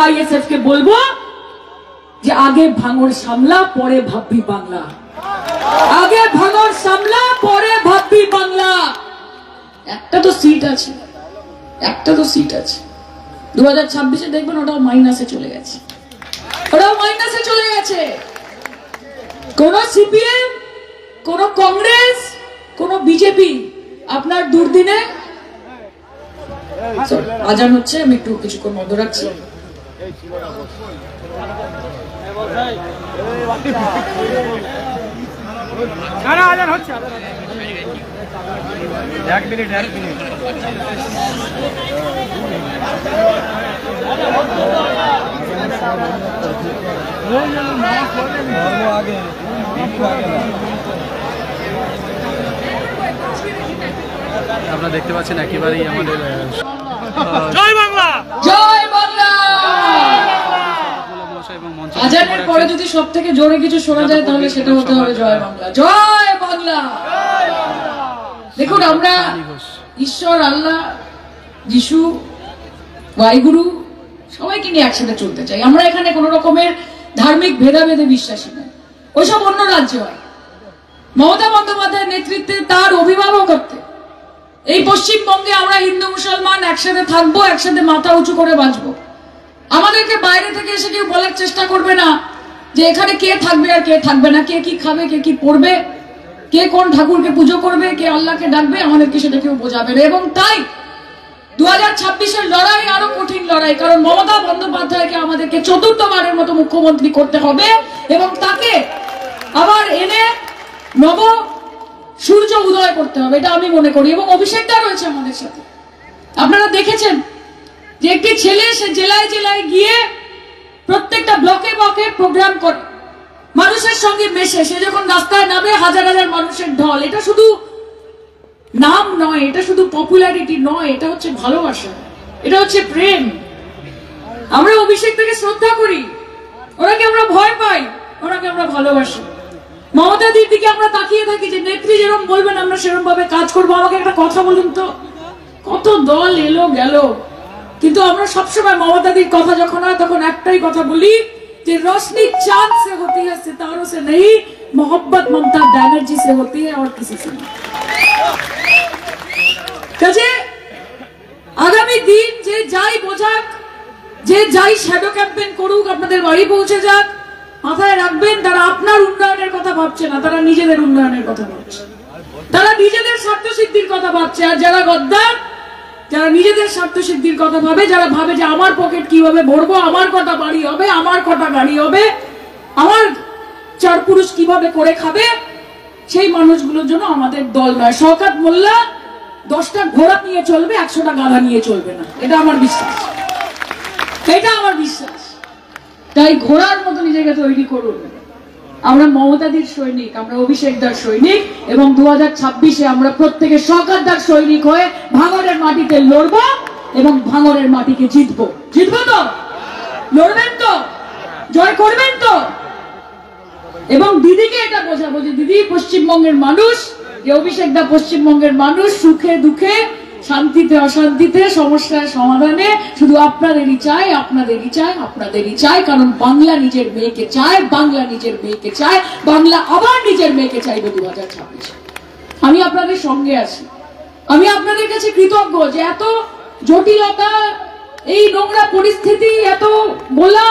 ISF কে বলবো যে আগে ভাঙর সামলা পরে ভাববি বাংলা, আগে ভাঙর সামলা পরে ভাববি বাংলা। একটা তো সিট আছে, একটা তো সিট আছে। 2026-এ দেখবেন ওটাও মাইনাসে চলে গেছে, ওটাও মাইনাসে চলে গেছে। কোন সিপিএম, কোন কংগ্রেস, কোন বিজেপি আপনার দুর্দিনে। আজান হচ্ছে, আমি একটু কিছুক্ষণ বন্ধ রাখছি। আজান হচ্ছে, এক মিনিট আপনারা দেখতে পাচ্ছেন একেবারেই আমাদের জয় বাংলা, জয় বাংলা। আজানের পরে যদি সব থেকে জোরে কিছু শোনা যায় তাহলে সেটা হতে হবে জয় বাংলা, জয় বাংলা। দেখুন, আমরা ঈশ্বর, আল্লাহ, যিশু, ওয়াইগুরু সবাইকে নিয়ে একসাথে চলতে চাই। আমরা এখানে কোন রকমের ধার্মিক ভেদাভেদে বিশ্বাসী নয়, ওইসব অন্য রাজ্যে হয়। মমতা বন্দ্যোপাধ্যায়ের নেতৃত্বে, তার অভিভাবকত্বে এই পশ্চিমবঙ্গে আমরা হিন্দু মুসলমান একসাথে থাকবো, একসাথে মাথা উঁচু করে বাঁচবো। আমাদেরকে বাইরে থেকে এসে কেউ বলার চেষ্টা করবে না যে এখানে কে থাকবে আর কে থাকবে না, কে কি খাবে, কে কি পড়বে, কে কোন ঠাকুরকে পুজো করবে, কে আল্লাহকে ডাকবে, আমাদেরকে সেটা কেউ বোঝাবে না। এবং তাই 2026-এর লড়াই আরো কঠিন লড়াই, কারণ মমতা বন্দ্যোপাধ্যায়কে আমাদেরকে চতুর্থবারের মতো মুখ্যমন্ত্রী করতে হবে এবং তাকে আবার এনে নব সূর্য উদয় করতে হবে, এটা আমি মনে করি। এবং অভিষেকটা রয়েছে আমাদের সাথে। আপনারা দেখেছেন যে একটি ছেলে সে জেলায় জেলায় গিয়ে প্রত্যেকটা ব্লকে ব্লকে প্রোগ্রাম করে, মানুষের সঙ্গে মেশে, সে যখন রাস্তায় নামে হাজার হাজার মানুষের ঢল। এটা শুধু নাম নয়, এটা শুধু পপুলারিটি নয়, এটা হচ্ছে ভালোবাসা, এটা হচ্ছে প্রেম। আমরা অভিষেক থেকে শ্রদ্ধা করি, ওনাকে আমরা ভয় পাই, ওনাকে আমরা ভালোবাসি। মমতাদির দিকে আমরা তাকিয়ে থাকি যে নেত্রী যেরকম বলবেন আমরা সেরকম ভাবে কাজ করবো। আমাকে একটা কথা বলুন তো, কত দল এলো গেল, কিন্তু আমরা সবসময় মমতাদির কথা যখন হয় তখন একটাই কথা বলি যে रोशनी चांद से होती है, सितारों से नहीं, मोहब्बत ममता बनर्जी से होती है और किसी से नहीं। কাজে আগামী দিন যে যাই বোঝাক, যে যাই শ্যাডো ক্যাম্পেইন করুক, আপনাদের বাড়ি পৌঁছে যাক, মাথায় রাখবেন তারা আপনার উন্নয়নের কথা ভাবছে না, তারা নিজেদের উন্নয়নের কথা ভাবছে, তারা নিজেদের স্বার্থ সিদ্ধির কথা ভাবছে। আর যারা গদ্দার, যারা নিজেদের স্বার্থ সিদ্ধির কথা ভাবে, যারা ভাবে যে আমার পকেট কিভাবে ভরবো, আমার কটা বাড়ি হবে, আমার কটা গাড়ি হবে, আমার চার পুরুষ কিভাবে করে খাবে, সেই মানুষগুলোর জন্য আমাদের দল নয়। শওকত মোল্লা 10টা ঘোড়া নিয়ে চলবে, 100টা গাধা নিয়ে চলবে না, এটা আমার বিশ্বাস, এটা আমার বিশ্বাস। তাই ঘোড়ার মতো নিজেকে তৈরি করুন। আমরা মমতাদির সৈনিক, আমরা অভিষেকদার সৈনিক, এবং 2026-এ আমরা প্রত্যেকে শওকতদার সৈনিক হয়ে ভাঙড়ের মাটিতে লড়বো এবং ভাঙড়ের মাটিকে জিতবো। জিতবো তো? লড়বেন তো? জয় করবেন তো? এবং দিদিকে এটা বোঝাবো যে দিদি পশ্চিমবঙ্গের মানুষ, যে অভিষেকদা পশ্চিমবঙ্গের মানুষ, সুখে দুঃখে, শান্তিতে অশান্তিতে, সমস্যার সমাধানে শুধু আপনাদেরই চাই, আপনাদেরই চাই, আপনাদেরই চাই। কারণ বাংলা নিজের মেয়েকে চায়, বাংলা নিজের মেয়েকে চায়, বাংলা আবার নিজের মেয়েকে চাইবে 2026। আমি আপনাদের সঙ্গে আছি। আমি আপনাদের কাছে কৃতজ্ঞ যে এত জটিলতা, এই নোংরা পরিস্থিতি, এত গোলা,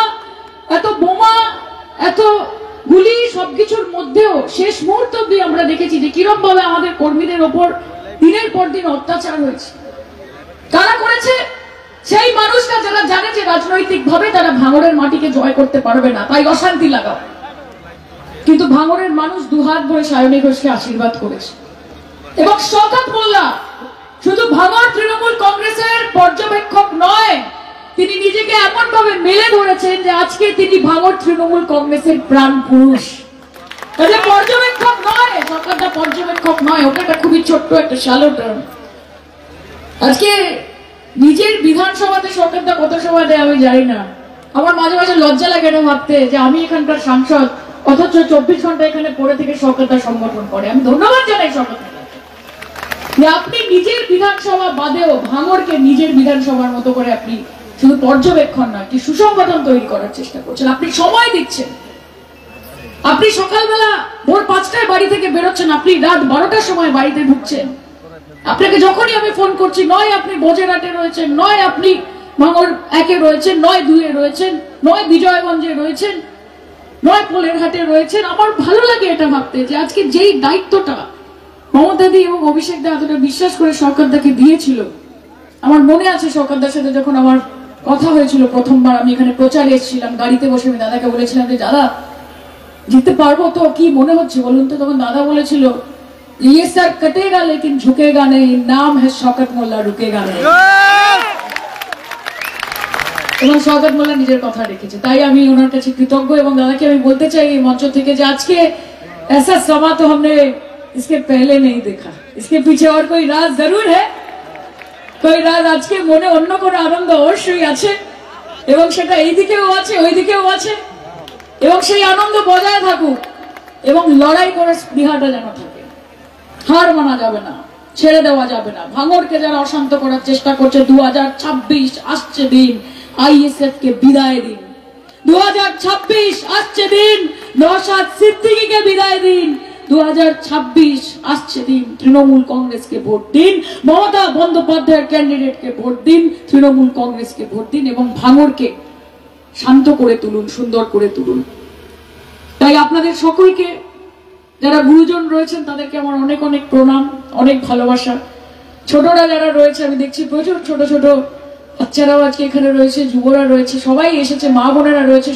এত বোমা, এত গুলি, সবকিছুর মধ্যেও শেষ মুহূর্ত অব্দি আমরা দেখেছি যে কিরকম ভাবে আমাদের কর্মীদের ওপর দিনের পর দিন অত্যাচার হয়েছে। কারা করেছে? সেই মানুষরা যারা জানে যে রাজনৈতিক ভাবে তারা ভাঙড়ের মাটিকে জয় করতে পারবে না, তাই অশান্তি লাগাও। কিন্তু ভাঙড়ের মানুষ দুহাত ভরে সায়নী ঘোষকে আশীর্বাদ করেছে। এবং শওকত মোল্লা শুধু ভাঙড় তৃণমূল কংগ্রেসের পর্যবেক্ষক নয়, তিনি নিজেকে এমন ভাবে মেলে ধরেছেন যে আজকে তিনি ভাঙড় তৃণমূল কংগ্রেসের প্রাণ পুরুষ। পর্যবেক্ষক নয়, শওকতদা পর্যবেক্ষক নয়, ওটা একটা খুবই ছোট্ট একটা শ্যালো টার্ম। আজকে নিজের বিধানসভাতে শওকতদা কত সময় দেয় আমি জানি না। আমার মাঝে মাঝে লজ্জা লাগে না ভাবতে যে আমি এখানকার সাংসদ, অথচ 24 ঘন্টা এখানে পড়ে থেকে শওকতদা সংগঠন করে। আমি ধন্যবাদ জানাই শওকতদা যে আপনি নিজের বিধানসভা বাদেও ভাঙড়কে নিজের বিধানসভার মতো করে আপনি শুধু পর্যবেক্ষণ না, একটি সুসংগঠন তৈরি করার চেষ্টা করছেন। আপনি সময় দিচ্ছেন, আপনি সকালবেলা ভোর 5টায় বাড়ি থেকে বেরোচ্ছেন, আপনি রাত 12টার সময় বাড়িতে ঢুকছেন। আপনাকে যখনই আমি ফোন করছি, নয় আপনি বজেরহাটে রয়েছেন, নয় আপনি ভাঙড় 1-এ রয়েছেন, নয় 2-এ রয়েছেন, নয় বিজয়গঞ্জে রয়েছেন, নয় পোলেরহাটে রয়েছেন, আমার ভালো লাগে এটা ভাবতে যে আজকে যেই দায়িত্বটা মমতাদি এবং অভিষেক দা এতটা বিশ্বাস করে সরকারদাকে দিয়েছিল। আমার মনে আছে সরকারদার সাথে যখন আমার কথা হয়েছিল প্রথমবার, আমি এখানে প্রচারে এসেছিলাম, গাড়িতে বসে আমি দাদাকে বলেছিলাম যে দাদা জিততে পারবো তো, কি মনে হচ্ছে বলুন তো? তখন দাদা বলেছিল ये सर कटेगा लेकिन झुकेगा नहीं, नाम है शौकत मोल्ला, रुकेगा नहीं। এবং শওকত মোল্লা নিজের কথা রেখেছে, তাই আমি ওনার কাছে কৃতজ্ঞ। এবং দাদাকে আমি বলতে চাই এই মঞ্চ থেকে যে আজকে ऐसा समा तो हमने इसके पहले नहीं देखा, इसके पीछे और कोई राज जरूर है, कोई राज। আজকে মনে অন্য কোনো আনন্দ অবশ্যই আছে, এবং সেটা এই দিকেও আছে ওই দিকেও আছে, এবং সেই আনন্দ বজায় থাকুক, এবং লড়াই করার স্পৃহাটা যেন থাকে। হার মানা যাবে না, ছেড়ে দেওয়া যাবে না। ভাঙড়কে যারা অশান্ত করার চেষ্টা করছে, 2026 আসছে দিন, আইএসএফ কে বিদায় দিন। 2026 আসছে দিন, নওশাদ সিদ্দিকীকে বিদায় দিন। 2026 আসছে দিন, তৃণমূল কংগ্রেসকে ভোট দিন, মমতা বন্দ্যোপাধ্যায়ের ক্যান্ডিডেটকে ভোট দিন, তৃণমূল কংগ্রেসকে ভোট দিন, এবং ভাঙড়কে শান্ত করে তুলুন, সুন্দর করে তুলুন। তাই আপনাদের সকলকে, যারা গুরুজন রয়েছেন তাদেরকে আমার অনেক অনেক প্রণাম, অনেক ভালোবাসা। ছোটরা যারা রয়েছে, আমি দেখছি প্রচুর ছোট ছোট বাচ্চারাও আজকে এখানে রয়েছে, যুবরা রয়েছে, সবাই এসেছে, মা বোনেরা রয়েছে।